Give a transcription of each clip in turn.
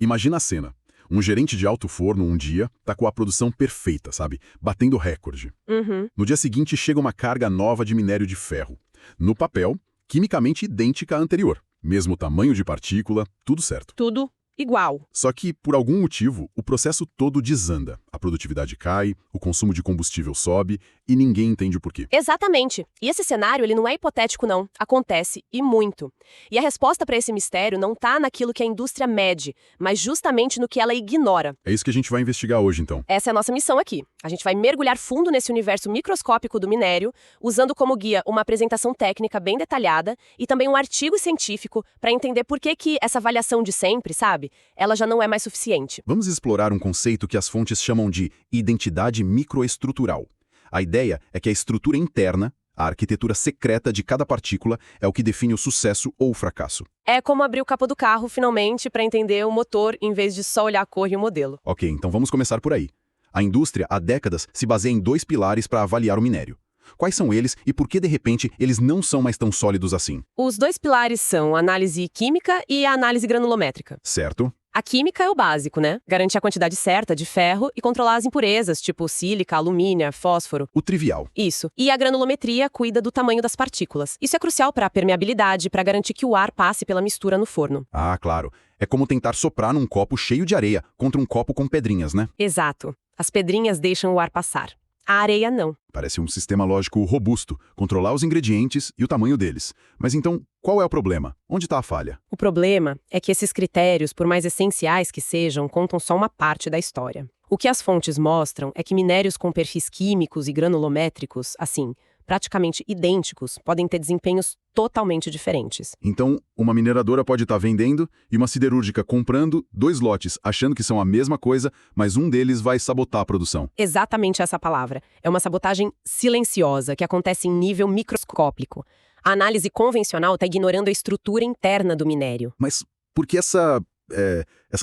Imagina a cena. Um gerente de alto forno um dia tá com a produção perfeita, sabe? Batendo recorde. Uhum. No dia seguinte chega uma carga nova de minério de ferro. No papel, quimicamente idêntica à anterior. Mesmo tamanho de partícula, tudo certo. Tudo igual. Só que, por algum motivo, o processo todo desanda. A produtividade cai, o consumo de combustível sobe e ninguém entende o porquê. Exatamente. E esse cenário, ele não é hipotético, não. Acontece, e muito. E a resposta para esse mistério não tá naquilo que a indústria mede, mas justamente no que ela ignora. É isso que a gente vai investigar hoje, então. Essa é a nossa missão aqui. A gente vai mergulhar fundo nesse universo microscópico do minério, usando como guia uma apresentação técnica bem detalhada e também um artigo científico para entender por que essa avaliação de sempre, sabe? Ela já não é mais suficiente. Vamos explorar um conceito que as fontes chamam de identidade microestrutural. A ideia é que a estrutura interna, a arquitetura secreta de cada partícula, é o que define o sucesso ou o fracasso. É como abrir o capô do carro, finalmente, para entender o motor, em vez de só olhar a cor e o modelo. Ok, então vamos começar por aí. A indústria, há décadas, se baseia em 2 pilares para avaliar o minério. Quais são eles e por que, de repente, eles não são mais tão sólidos assim? Os 2 pilares são a análise química e a análise granulométrica. Certo? A química é o básico, né? Garantir a quantidade certa de ferro e controlar as impurezas, tipo sílica, alumínio, fósforo. O trivial. Isso. E a granulometria cuida do tamanho das partículas. Isso é crucial para a permeabilidade, para garantir que o ar passe pela mistura no forno. Ah, claro. É como tentar soprar num copo cheio de areia contra um copo com pedrinhas, né? Exato. As pedrinhas deixam o ar passar. A areia não. Parece um sistema lógico robusto, controlar os ingredientes e o tamanho deles. Mas então, qual é o problema? Onde está a falha? O problema é que esses critérios, por mais essenciais que sejam, contam só uma parte da história. O que as fontes mostram é que minérios com perfis químicos e granulométricos, assim, praticamente idênticos, podem ter desempenhos totalmente diferentes. Então, uma mineradora pode estar vendendo e uma siderúrgica comprando 2 lotes, achando que são a mesma coisa, mas um deles vai sabotar a produção. Exatamente essa palavra. É uma sabotagem silenciosa que acontece em nível microscópico. A análise convencional está ignorando a estrutura interna do minério. Mas por que essa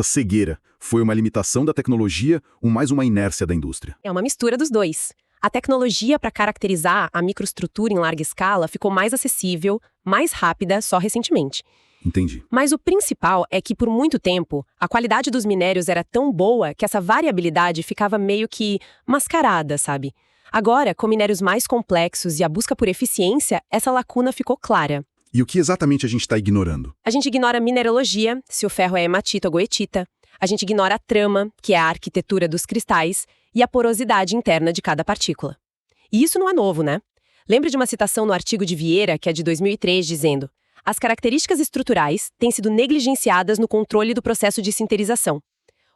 cegueira? Foi uma limitação da tecnologia ou mais uma inércia da indústria? É uma mistura dos dois. A tecnologia para caracterizar a microestrutura em larga escala ficou mais acessível, mais rápida só recentemente. Entendi. Mas o principal é que, por muito tempo, a qualidade dos minérios era tão boa que essa variabilidade ficava meio que mascarada, sabe? Agora, com minérios mais complexos e a busca por eficiência, essa lacuna ficou clara. E o que exatamente a gente está ignorando? A gente ignora a mineralogia, se o ferro é hematita ou goetita. A gente ignora a trama, que é a arquitetura dos cristais, e a porosidade interna de cada partícula. E isso não é novo, né? Lembre de uma citação no artigo de Vieira, que é de 2003, dizendo: as características estruturais têm sido negligenciadas no controle do processo de sinterização.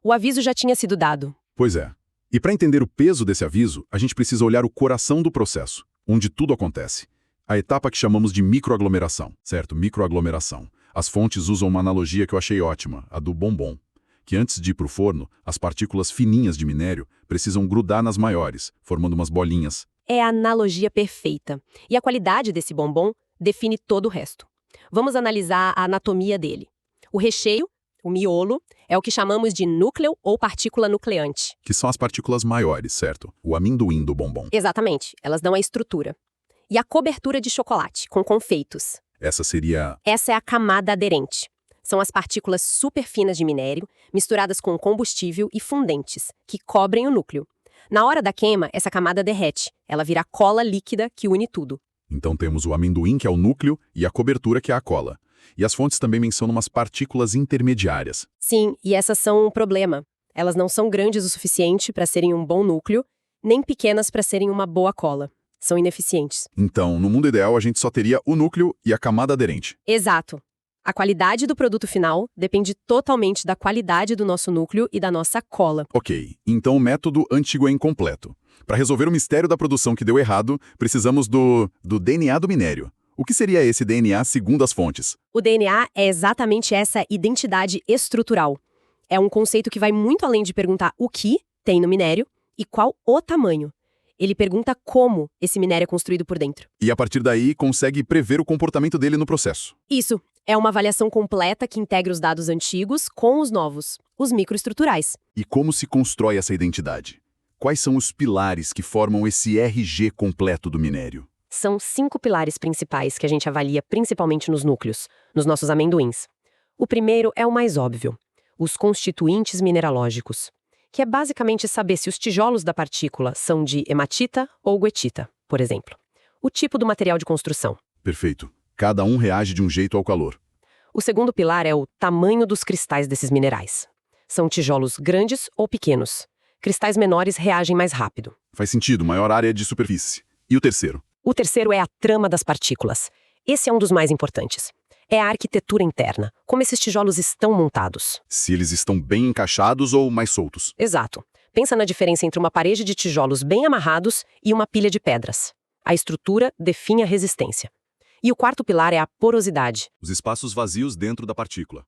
O aviso já tinha sido dado. Pois é. E para entender o peso desse aviso, a gente precisa olhar o coração do processo, onde tudo acontece. A etapa que chamamos de microaglomeração, certo? Microaglomeração. As fontes usam uma analogia que eu achei ótima, a do bombom, que antes de ir para o forno, as partículas fininhas de minério precisam grudar nas maiores, formando umas bolinhas. É a analogia perfeita. E a qualidade desse bombom define todo o resto. Vamos analisar a anatomia dele. O recheio, o miolo, é o que chamamos de núcleo ou partícula nucleante. Que são as partículas maiores, certo? O amendoim do bombom. Exatamente, elas dão a estrutura. E a cobertura de chocolate, com confeitos. Essa seria... Essa é a camada aderente. São as partículas super finas de minério, misturadas com combustível e fundentes, que cobrem o núcleo. Na hora da queima, essa camada derrete. Ela vira cola líquida que une tudo. Então temos o amendoim, que é o núcleo, e a cobertura, que é a cola. E as fontes também mencionam umas partículas intermediárias. Sim, e essas são um problema. Elas não são grandes o suficiente para serem um bom núcleo, nem pequenas para serem uma boa cola. São ineficientes. Então, no mundo ideal, a gente só teria o núcleo e a camada aderente. Exato. A qualidade do produto final depende totalmente da qualidade do nosso núcleo e da nossa cola. Ok, então o método antigo é incompleto. Para resolver o mistério da produção que deu errado, precisamos do DNA do minério. O que seria esse DNA segundo as fontes? O DNA é exatamente essa identidade estrutural. É um conceito que vai muito além de perguntar o que tem no minério e qual o tamanho. Ele pergunta como esse minério é construído por dentro. E a partir daí consegue prever o comportamento dele no processo. Isso. É uma avaliação completa que integra os dados antigos com os novos, os microestruturais. E como se constrói essa identidade? Quais são os pilares que formam esse RG completo do minério? São 5 pilares principais que a gente avalia principalmente nos núcleos, nos nossos amendoins. O primeiro é o mais óbvio. os constituintes mineralógicos, que é basicamente saber se os tijolos da partícula são de hematita ou goetita, por exemplo. O tipo do material de construção. Perfeito. Cada um reage de um jeito ao calor. O segundo pilar é o tamanho dos cristais desses minerais. São tijolos grandes ou pequenos. Cristais menores reagem mais rápido. Faz sentido, maior área de superfície. E o terceiro? O terceiro é a trama das partículas. Esse é um dos mais importantes. É a arquitetura interna, como esses tijolos estão montados. Se eles estão bem encaixados ou mais soltos. Exato. Pensa na diferença entre uma parede de tijolos bem amarrados e uma pilha de pedras. A estrutura define a resistência. E o quarto pilar é a porosidade. Os espaços vazios dentro da partícula.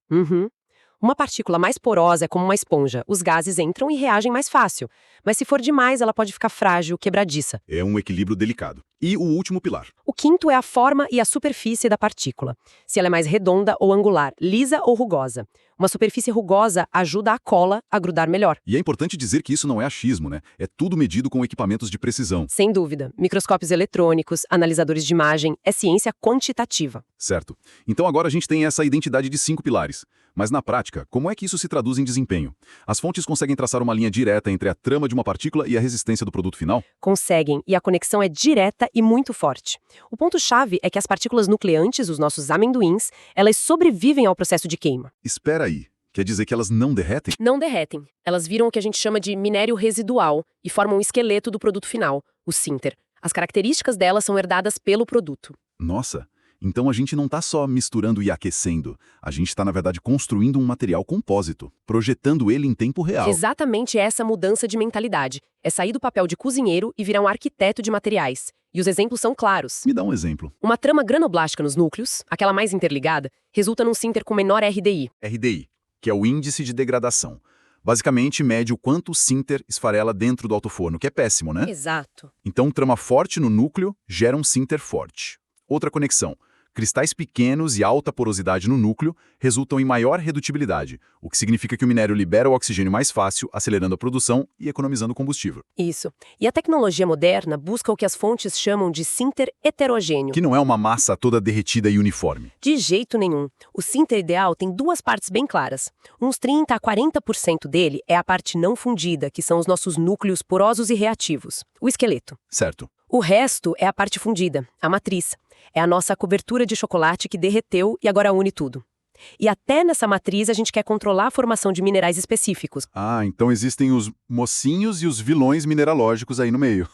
Uma partícula mais porosa é como uma esponja. Os gases entram e reagem mais fácil. Mas se for demais, ela pode ficar frágil, quebradiça. É um equilíbrio delicado. E o último pilar? O quinto é a forma e a superfície da partícula. Se ela é mais redonda ou angular, lisa ou rugosa. Uma superfície rugosa ajuda a cola a grudar melhor. E é importante dizer que isso não é achismo, né? É tudo medido com equipamentos de precisão. Sem dúvida. Microscópios eletrônicos, analisadores de imagem, é ciência quantitativa. Certo. Então agora a gente tem essa identidade de 5 pilares. Mas na prática, como é que isso se traduz em desempenho? As fontes conseguem traçar uma linha direta entre a trama de uma partícula e a resistência do produto final? Conseguem, e a conexão é direta e muito forte. O ponto-chave é que as partículas nucleantes, os nossos amendoins, elas sobrevivem ao processo de queima. Espera aí. Quer dizer que elas não derretem? Não derretem. Elas viram o que a gente chama de minério residual e formam o esqueleto do produto final, o sinter. As características delas são herdadas pelo produto. Nossa! Então a gente não está só misturando e aquecendo. A gente está, na verdade, construindo um material compósito, projetando ele em tempo real. Exatamente essa mudança de mentalidade. É sair do papel de cozinheiro e virar um arquiteto de materiais. E os exemplos são claros. Me dá um exemplo. Uma trama granoblástica nos núcleos, aquela mais interligada, resulta num sinter com menor RDI. RDI, que é o índice de degradação. Basicamente, mede o quanto o sinter esfarela dentro do alto-forno, que é péssimo, né? Exato. Então, trama forte no núcleo gera um sinter forte. Outra conexão. Cristais pequenos e alta porosidade no núcleo resultam em maior redutibilidade, o que significa que o minério libera o oxigênio mais fácil, acelerando a produção e economizando combustível. Isso. E a tecnologia moderna busca o que as fontes chamam de sinter heterogêneo. Que não é uma massa toda derretida e uniforme. De jeito nenhum. O sinter ideal tem duas partes bem claras. Uns 30 a 40% dele é a parte não fundida, que são os nossos núcleos porosos e reativos, o esqueleto. Certo. O resto é a parte fundida, a matriz. É a nossa cobertura de chocolate que derreteu e agora une tudo. E até nessa matriz a gente quer controlar a formação de minerais específicos. Ah, então existem os mocinhos e os vilões mineralógicos aí no meio.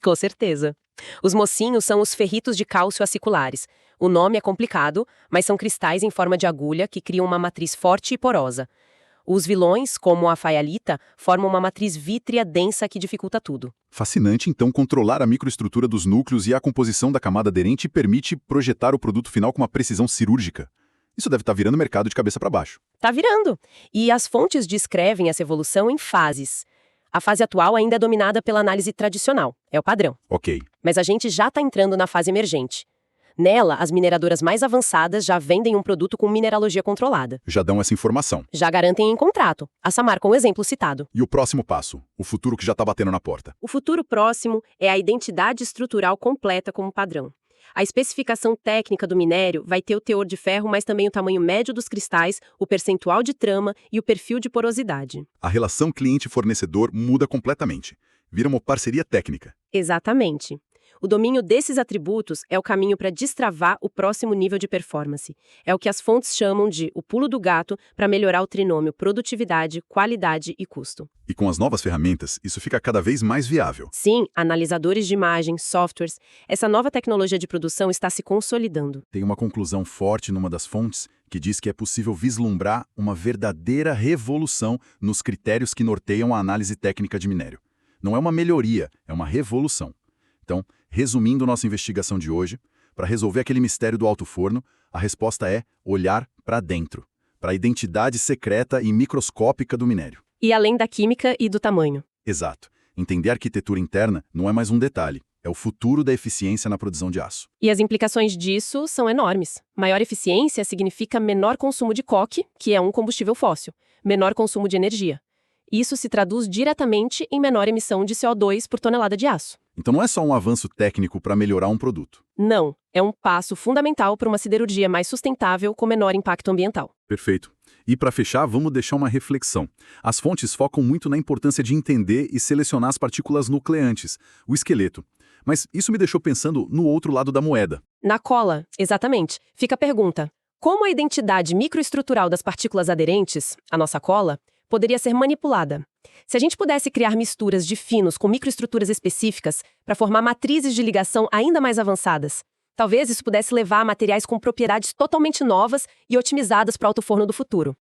Com certeza. Os mocinhos são os ferritos de cálcio aciculares. O nome é complicado, mas são cristais em forma de agulha que criam uma matriz forte e porosa. Os vilões, como a faialita, formam uma matriz vítrea densa que dificulta tudo. Fascinante, então, controlar a microestrutura dos núcleos e a composição da camada aderente permite projetar o produto final com uma precisão cirúrgica. Isso deve estar virando mercado de cabeça para baixo. Tá virando! E as fontes descrevem essa evolução em fases. A fase atual ainda é dominada pela análise tradicional, é o padrão. Ok. Mas a gente já está entrando na fase emergente. Nela, as mineradoras mais avançadas já vendem um produto com mineralogia controlada. Já dão essa informação. Já garantem em contrato. A Samarco é um exemplo citado. E o próximo passo? O futuro que já está batendo na porta. O futuro próximo é a identidade estrutural completa como padrão. A especificação técnica do minério vai ter o teor de ferro, mas também o tamanho médio dos cristais, o percentual de trama e o perfil de porosidade. A relação cliente-fornecedor muda completamente. Vira uma parceria técnica. Exatamente. O domínio desses atributos é o caminho para destravar o próximo nível de performance. É o que as fontes chamam de o pulo do gato para melhorar o trinômio produtividade, qualidade e custo. E com as novas ferramentas, isso fica cada vez mais viável. Sim, analisadores de imagem, softwares, essa nova tecnologia de produção está se consolidando. Tem uma conclusão forte numa das fontes que diz que é possível vislumbrar uma verdadeira revolução nos critérios que norteiam a análise técnica de minério. Não é uma melhoria, é uma revolução. Então, resumindo nossa investigação de hoje, para resolver aquele mistério do alto forno, a resposta é olhar para dentro, para a identidade secreta e microscópica do minério. E além da química e do tamanho. Exato. Entender a arquitetura interna não é mais um detalhe, é o futuro da eficiência na produção de aço. E as implicações disso são enormes. Maior eficiência significa menor consumo de coque, que é um combustível fóssil, menor consumo de energia. Isso se traduz diretamente em menor emissão de CO2 por tonelada de aço. Então não é só um avanço técnico para melhorar um produto. Não, é um passo fundamental para uma siderurgia mais sustentável com menor impacto ambiental. Perfeito. E para fechar, vamos deixar uma reflexão. As fontes focam muito na importância de entender e selecionar as partículas nucleantes, o esqueleto. Mas isso me deixou pensando no outro lado da moeda. Na cola, exatamente, fica a pergunta: como a identidade microestrutural das partículas aderentes, a nossa cola, poderia ser manipulada? Se a gente pudesse criar misturas de finos com microestruturas específicas para formar matrizes de ligação ainda mais avançadas, talvez isso pudesse levar a materiais com propriedades totalmente novas e otimizadas para o alto forno do futuro.